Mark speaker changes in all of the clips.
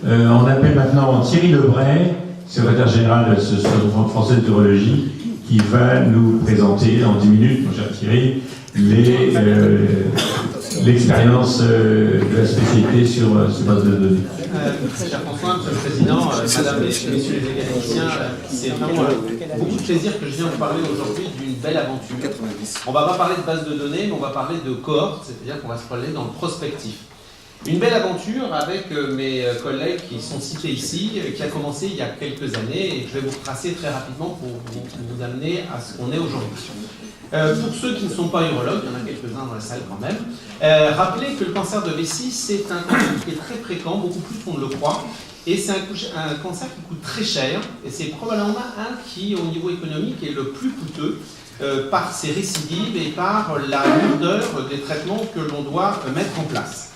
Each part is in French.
Speaker 1: On appelle maintenant Thierry Lebray, secrétaire général de ce Centre français d'urologie, qui va nous présenter en 10 minutes, mon cher Thierry, l'expérience de la spécialité sur ces bases de données.
Speaker 2: Cher François, Monsieur le Président, Madame et Messieurs les académiciens, c'est vraiment beaucoup de plaisir que je viens vous parler aujourd'hui d'une belle aventure. On ne va pas parler de base de données, mais on va parler de cohorte, c'est-à-dire qu'on va se parler dans le prospectif. Une belle aventure avec mes collègues qui sont cités ici, qui a commencé il y a quelques années, et je vais vous tracer très rapidement pour vous amener à ce qu'on est aujourd'hui. Pour ceux qui ne sont pas urologues, il y en a quelques-uns dans la salle quand même, rappelez que le cancer de vessie, c'est un cancer qui est très fréquent, beaucoup plus qu'on ne le croit, et c'est un cancer qui coûte très cher, et c'est probablement un qui, au niveau économique, est le plus coûteux par ses récidives et par la lourdeur des traitements que l'on doit mettre en place.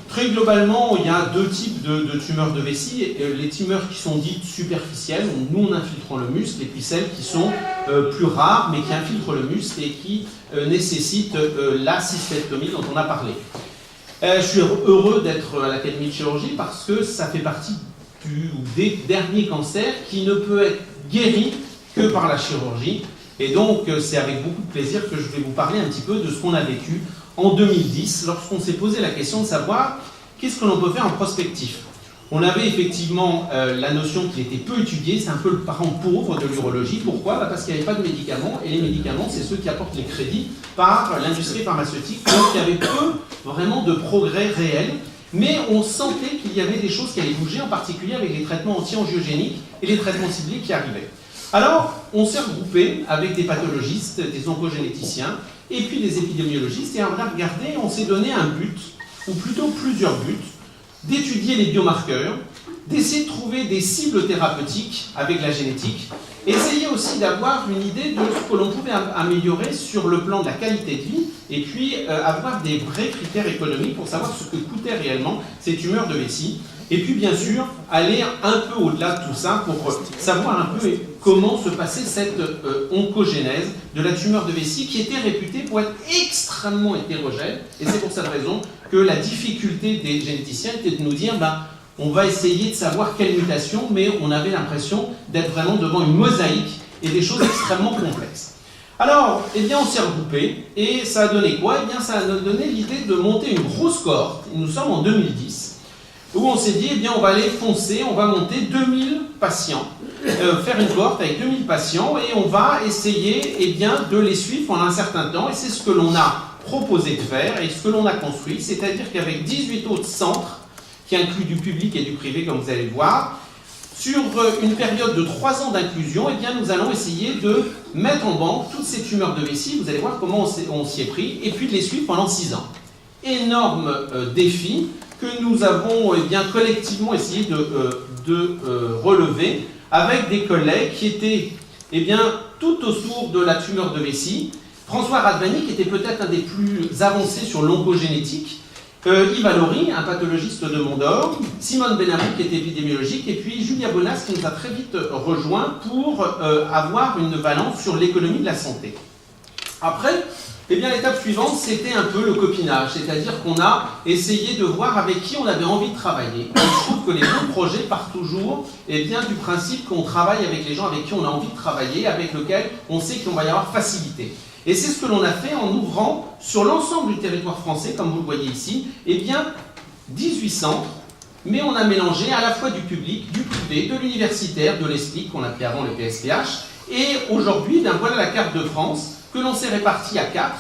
Speaker 2: Très globalement, il y a deux types de tumeurs de vessie. Les tumeurs qui sont dites superficielles, où nous on infiltrons le muscle, et puis celles qui sont plus rares, mais qui infiltrent le muscle et qui nécessitent la cystectomie dont on a parlé. Je suis heureux d'être à l'Académie de chirurgie parce que ça fait partie des derniers cancers qui ne peut être guéri que par la chirurgie. Et donc, c'est avec beaucoup de plaisir que je vais vous parler un petit peu de ce qu'on a vécu en 2010, lorsqu'on s'est posé la question de savoir qu'est-ce que l'on peut faire en prospectif. On avait effectivement la notion qui était peu étudiée, c'est un peu le parent pauvre de l'urologie. Pourquoi ? Parce qu'il n'y avait pas de médicaments, et les médicaments, c'est ceux qui apportent les crédits par l'industrie pharmaceutique. Donc il y avait peu vraiment de progrès réels, mais on sentait qu'il y avait des choses qui allaient bouger, en particulier avec les traitements anti-angiogéniques et les traitements ciblés qui arrivaient. Alors, on s'est regroupé avec des pathologistes, des oncogénéticiens, et puis des épidémiologistes, et on a regardé, on s'est donné un but, ou plutôt plusieurs buts, d'étudier les biomarqueurs, d'essayer de trouver des cibles thérapeutiques avec la génétique, et essayer aussi d'avoir une idée de ce que l'on pouvait améliorer sur le plan de la qualité de vie, et puis avoir des vrais critères économiques pour savoir ce que coûtaient réellement ces tumeurs de vessie. Et puis bien sûr, aller un peu au-delà de tout ça pour savoir un peu comment se passait cette oncogénèse de la tumeur de vessie qui était réputée pour être extrêmement hétérogène. Et c'est pour cette raison que la difficulté des généticiens était de nous dire on va essayer de savoir quelle mutation, mais on avait l'impression d'être vraiment devant une mosaïque et des choses extrêmement complexes. Alors, eh bien, on s'est regroupé et ça a donné quoi ? Eh bien, ça a donné l'idée de monter une grosse cohorte. Nous sommes en 2010. Où on s'est dit, eh bien, on va aller foncer, on va monter 2000 patients, faire une cohorte avec 2000 patients, et on va essayer, eh bien, de les suivre pendant un certain temps, et c'est ce que l'on a proposé de faire, et ce que l'on a construit, c'est-à-dire qu'avec 18 autres centres, qui incluent du public et du privé, comme vous allez le voir, sur une période de 3 ans d'inclusion, eh bien, nous allons essayer de mettre en banque toutes ces tumeurs de vessie, vous allez voir comment on s'y est pris, et puis de les suivre pendant 6 ans. Énorme défi que nous avons bien collectivement essayé de relever avec des collègues qui étaient tout autour de la tumeur de vessie. François Radvani, qui était peut-être un des plus avancés sur l'oncogénétique, Yves Allory, un pathologiste de Mondor, Simone Benamou, qui était épidémiologique, et puis Julia Bonas, qui nous a très vite rejoints pour avoir une balance sur l'économie de la santé. Après, eh bien, l'étape suivante, c'était un peu le copinage, c'est-à-dire qu'on a essayé de voir avec qui on avait envie de travailler. Je trouve que les bons projets partent toujours du principe qu'on travaille avec les gens avec qui on a envie de travailler, avec lesquels on sait qu'on va y avoir facilité. Et c'est ce que l'on a fait en ouvrant sur l'ensemble du territoire français, comme vous le voyez ici, 18 centres, mais on a mélangé à la fois du public, du privé, de l'universitaire, de l'ESPIC, qu'on appelait avant le PSPH, et aujourd'hui, voilà la carte de France, que l'on s'est réparti à 4.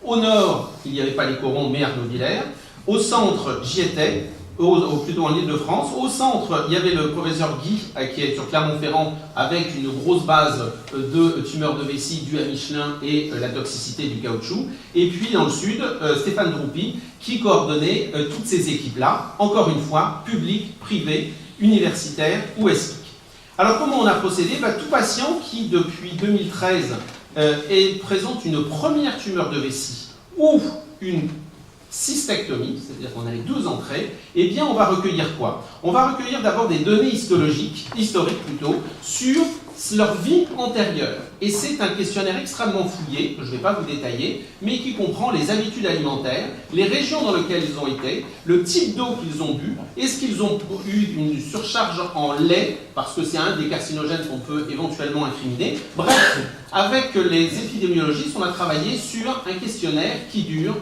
Speaker 2: Au nord, il n'y avait pas les corons, mais Arnaud Villers. Au centre, j'y étais, plutôt en Île-de-France. Au centre, il y avait le professeur Guy, qui est sur Clermont-Ferrand, avec une grosse base de tumeurs de vessie due à Michelin et la toxicité du caoutchouc. Et puis dans le sud, Stéphane Droupi, qui coordonnait toutes ces équipes-là, encore une fois, public, privé, universitaire ou ESPIC. Alors comment on a procédé ? Tout patient qui, depuis 2013, présente une première tumeur de vessie ou une cystectomie, c'est-à-dire qu'on a les 2 entrées, eh bien on va recueillir quoi? On va recueillir d'abord des données historiques sur leur vie antérieure. Et c'est un questionnaire extrêmement fouillé, que je ne vais pas vous détailler, mais qui comprend les habitudes alimentaires, les régions dans lesquelles ils ont été, le type d'eau qu'ils ont bu, est-ce qu'ils ont eu une surcharge en lait, parce que c'est un des carcinogènes qu'on peut éventuellement incriminer. Bref, avec les épidémiologistes, on a travaillé sur un questionnaire qui dure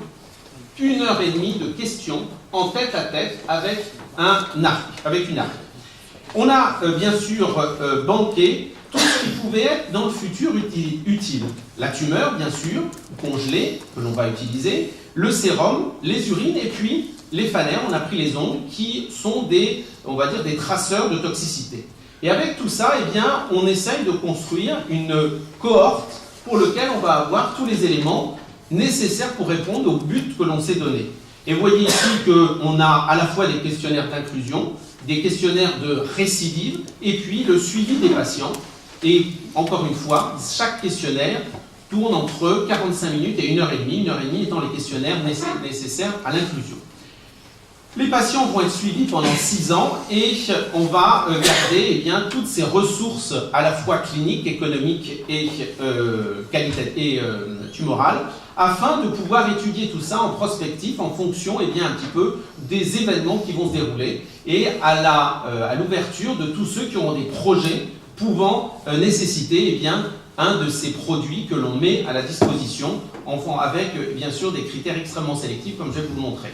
Speaker 2: 1h30 de questions en tête-à-tête avec une arc. On a bien sûr banqué tout ce qui pouvait être dans le futur utile. La tumeur, bien sûr, congelée, que l'on va utiliser, le sérum, les urines, et puis les fanères, on a pris les ongles, qui sont des traceurs de toxicité. Et avec tout ça, eh bien, on essaye de construire une cohorte pour laquelle on va avoir tous les éléments nécessaires pour répondre au but que l'on s'est donné. Et vous voyez ici qu'on a à la fois des questionnaires d'inclusion, des questionnaires de récidive, et puis le suivi des patients. Et encore une fois, chaque questionnaire tourne entre 45 minutes et 1h30, 1h30 étant les questionnaires nécessaires à l'inclusion. Les patients vont être suivis pendant 6 ans et on va garder toutes ces ressources à la fois cliniques, économiques et tumorales afin de pouvoir étudier tout ça en prospectif en fonction un petit peu des événements qui vont se dérouler et à l'ouverture de tous ceux qui auront des projets pouvant nécessiter un de ces produits que l'on met à la disposition avec bien sûr des critères extrêmement sélectifs comme je vais vous le montrer.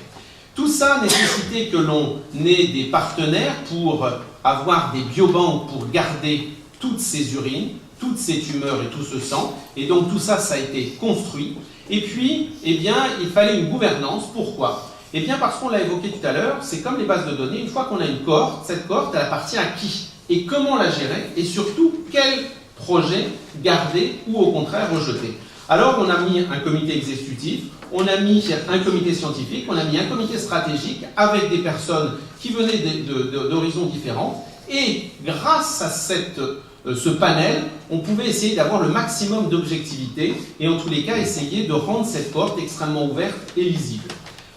Speaker 2: Tout ça nécessitait que l'on ait des partenaires pour avoir des biobanques pour garder toutes ces urines, toutes ces tumeurs et tout ce sang. Et donc tout ça, ça a été construit. Et puis, il fallait une gouvernance. Pourquoi? Eh bien parce qu'on l'a évoqué tout à l'heure, c'est comme les bases de données. Une fois qu'on a une cohorte, cette cohorte, elle appartient à qui? Et comment la gérer? Et surtout, quel projet garder ou au contraire rejeter? Alors on a mis un comité exécutif, on a mis un comité scientifique, on a mis un comité stratégique avec des personnes qui venaient d'horizons différents. Et grâce à ce panel, on pouvait essayer d'avoir le maximum d'objectivité et en tous les cas essayer de rendre cette porte extrêmement ouverte et lisible.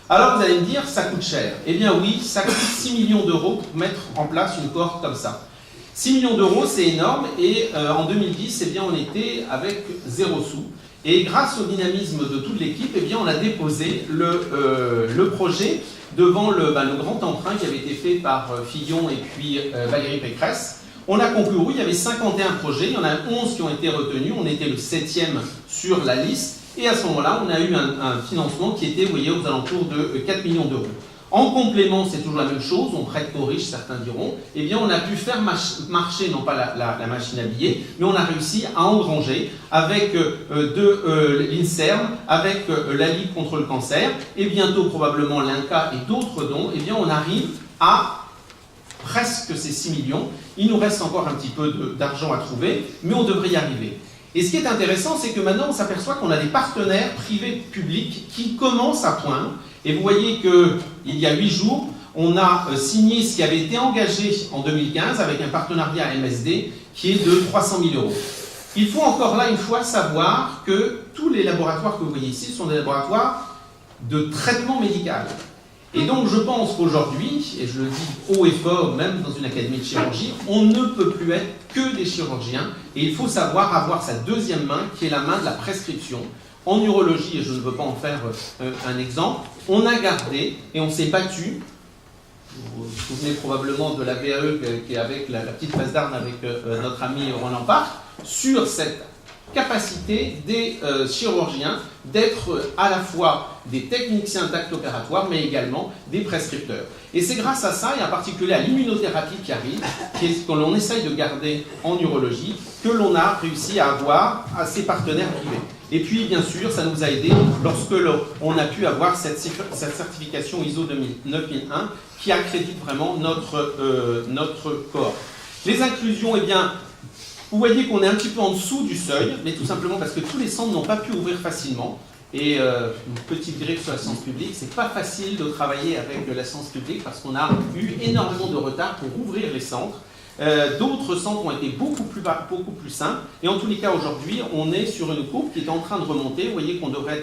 Speaker 2: Alors vous allez me dire, ça coûte cher. Eh bien oui, ça coûte 6 millions d'euros pour mettre en place une cohorte comme ça. 6 millions d'euros, c'est énorme et en 2010, on était avec 0 sous. Et grâce au dynamisme de toute l'équipe, on a déposé le projet devant le grand emprunt qui avait été fait par Fillon et puis Valérie Pécresse. On a concouru, il y avait 51 projets, il y en a 11 qui ont été retenus, on était le 7e sur la liste. Et à ce moment-là, on a eu un financement qui était, vous voyez, aux alentours de 4 millions d'euros. En complément, c'est toujours la même chose, on prête qu'aux riches, certains diront, on a pu faire marcher, non pas la machine à billets, mais on a réussi à engranger avec l'INSERM, avec la Ligue contre le cancer, et bientôt probablement l'INCA et d'autres dons, on arrive à presque ces 6 millions. Il nous reste encore un petit peu d'argent à trouver, mais on devrait y arriver. Et ce qui est intéressant, c'est que maintenant, on s'aperçoit qu'on a des partenaires privés publics qui commencent à poindre. Et vous voyez qu'il y a 8 jours, on a signé ce qui avait été engagé en 2015 avec un partenariat MSD qui est de 300 000 euros. Il faut encore là, une fois, savoir que tous les laboratoires que vous voyez ici sont des laboratoires de traitement médical. Et donc, je pense qu'aujourd'hui, et je le dis haut et fort, même dans une académie de chirurgie, on ne peut plus être que des chirurgiens. Et il faut savoir avoir sa deuxième main, qui est la main de la prescription. En urologie, et je ne veux pas en faire un exemple, on a gardé et on s'est battu. Vous vous souvenez probablement de la VAE qui est avec la petite phase d'armes avec notre ami Roland Park, sur cette capacité des chirurgiens d'être à la fois des techniciens d'acte opératoire, mais également des prescripteurs. Et c'est grâce à ça, et en particulier à l'immunothérapie qui arrive, que l'on essaye de garder en urologie, que l'on a réussi à avoir à ces partenaires privés. Et puis, bien sûr, ça nous a aidé lorsque on a pu avoir cette certification ISO 9001 qui accrédite vraiment notre corps. Les inclusions, vous voyez qu'on est un petit peu en dessous du seuil, mais tout simplement parce que tous les centres n'ont pas pu ouvrir facilement. Et une petite griffe sur la science publique, c'est pas facile de travailler avec la science publique parce qu'on a eu énormément de retard pour ouvrir les centres. D'autres centres ont été beaucoup plus simples. Et en tous les cas, aujourd'hui, on est sur une courbe qui est en train de remonter. Vous voyez qu'on devait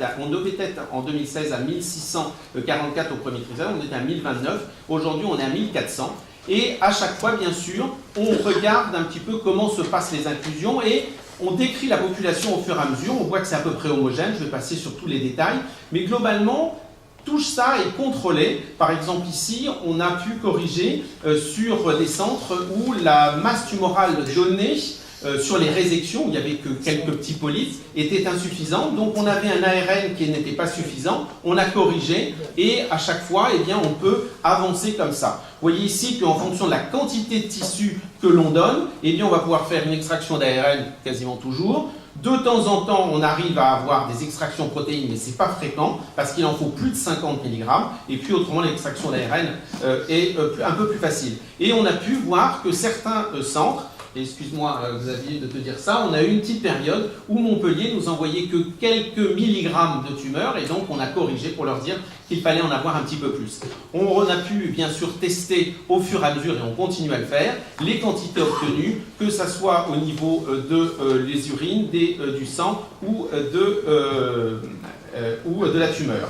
Speaker 2: être en 2016 à 1644 au premier trimestre. On était à 1029. Aujourd'hui, on est à 1400. Et à chaque fois, bien sûr, on regarde un petit peu comment se passent les inclusions et on décrit la population au fur et à mesure. On voit que c'est à peu près homogène. Je vais passer sur tous les détails. Mais globalement, tout ça est contrôlé. Par exemple, ici, on a pu corriger sur des centres où la masse tumorale donnée sur les résections, où il n'y avait que quelques petits polypes, était insuffisante. Donc, on avait un ARN qui n'était pas suffisant. On a corrigé et à chaque fois, eh bien, on peut avancer comme ça. Vous voyez ici qu'en fonction de la quantité de tissu que l'on donne, eh bien, on va pouvoir faire une extraction d'ARN quasiment toujours. De temps en temps, on arrive à avoir des extractions protéines, mais ce n'est pas fréquent, parce qu'il en faut plus de 50 mg, et puis autrement, l'extraction d'ARN est un peu plus facile. Et on a pu voir que certains centres, et excuse-moi Xavier de te dire ça, on a eu une petite période où Montpellier nous envoyait que quelques milligrammes de tumeurs, et donc on a corrigé pour leur dire qu'il fallait en avoir un petit peu plus. On a pu bien sûr tester au fur et à mesure, et on continue à le faire, les quantités obtenues, que ce soit au niveau de les urines, du sang ou de la tumeur.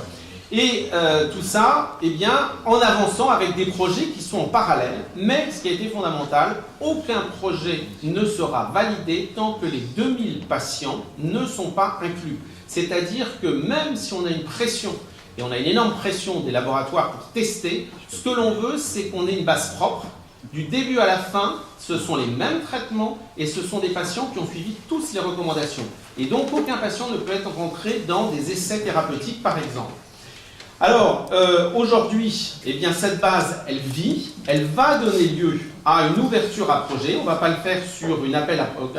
Speaker 2: Et tout ça, eh bien, en avançant avec des projets qui sont en parallèle, mais ce qui a été fondamental, aucun projet ne sera validé tant que les 2000 patients ne sont pas inclus. C'est-à-dire que même si on a une pression, et on a une énorme pression des laboratoires pour tester, ce que l'on veut, c'est qu'on ait une base propre. Du début à la fin, ce sont les mêmes traitements et ce sont des patients qui ont suivi tous les recommandations. Et donc, aucun patient ne peut être rentré dans des essais thérapeutiques, par exemple. Alors, aujourd'hui, eh bien, cette base, elle vit, elle va donner lieu à une ouverture à projet. On ne va pas le faire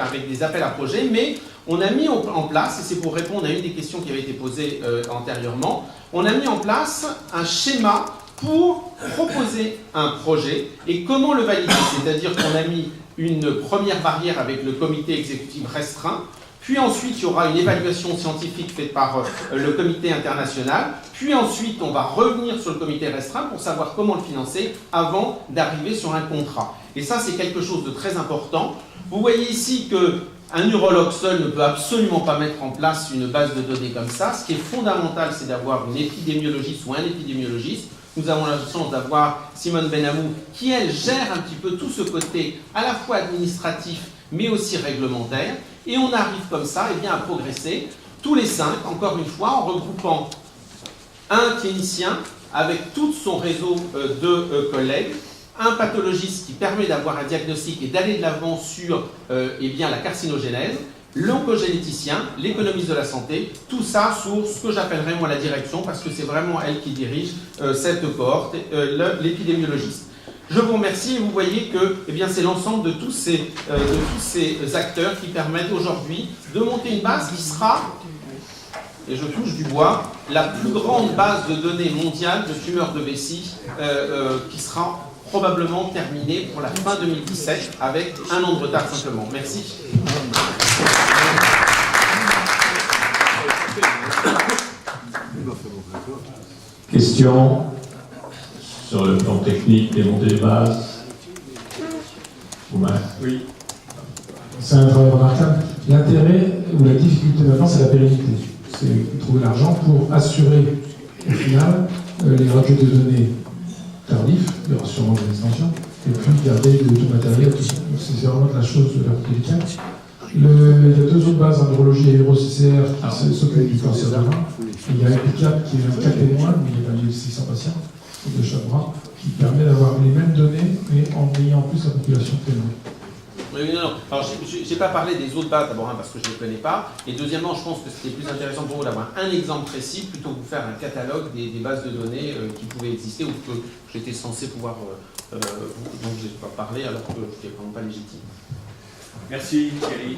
Speaker 2: avec des appels à projet, mais on a mis en place, et c'est pour répondre à une des questions qui avait été posée antérieurement, on a mis en place un schéma pour proposer un projet et comment le valider. C'est-à-dire qu'on a mis une première barrière avec le comité exécutif restreint, puis ensuite, il y aura une évaluation scientifique faite par le comité international. Puis ensuite, on va revenir sur le comité restreint pour savoir comment le financer avant d'arriver sur un contrat. Et ça, c'est quelque chose de très important. Vous voyez ici qu'un urologue seul ne peut absolument pas mettre en place une base de données comme ça. Ce qui est fondamental, c'est d'avoir une épidémiologiste ou un épidémiologiste. Nous avons la chance d'avoir Simone Benamou qui, elle, gère un petit peu tout ce côté à la fois administratif, mais aussi réglementaire. Et on arrive comme ça eh bien, à progresser, tous les 5, encore une fois, en regroupant un clinicien avec tout son réseau de collègues, un pathologiste qui permet d'avoir un diagnostic et d'aller de l'avant sur eh bien, la carcinogénèse, l'oncogénéticien, l'économiste de la santé, tout ça sous ce que j'appellerais moi la direction, parce que c'est vraiment elle qui dirige cette cohorte, l'épidémiologiste. Je vous remercie et vous voyez que eh bien, c'est l'ensemble de tous ces acteurs qui permettent aujourd'hui de monter une base qui sera, et je touche du bois, la plus grande base de données mondiale de tumeurs de vessie qui sera probablement terminée pour la fin 2017 avec un an de retard simplement. Merci.
Speaker 1: Question sur le plan technique des montées de base. Oui.
Speaker 3: C'est un travail remarquable. L'intérêt ou la difficulté maintenant, c'est la pérennité. C'est trouver l'argent pour assurer, au final, les recueils de données tardifs, il y aura sûrement des extensions, et puis garder tout le matériel, tout ça. Donc c'est vraiment de la chose de la délicate. Il y a 2 autres bases en neurologie et EuroCCR qui s'occupent du cancer de rein. Il y a EPICAP qui est un cas témoin, où il y a 1600 patients de chaque bras, qui permet d'avoir les mêmes données, mais en ayant en plus la population témoin.
Speaker 2: Oui, non. Alors, je n'ai pas parlé des autres bases, d'abord, parce que je ne les connais pas. Et deuxièmement, je pense que c'était plus intéressant pour vous d'avoir un exemple précis plutôt que de vous faire un catalogue des bases de données qui pouvaient exister ou que j'étais censé pouvoir. Donc, je n'ai pas parlé alors que je n'étais vraiment pas légitime.
Speaker 4: Merci, Thierry.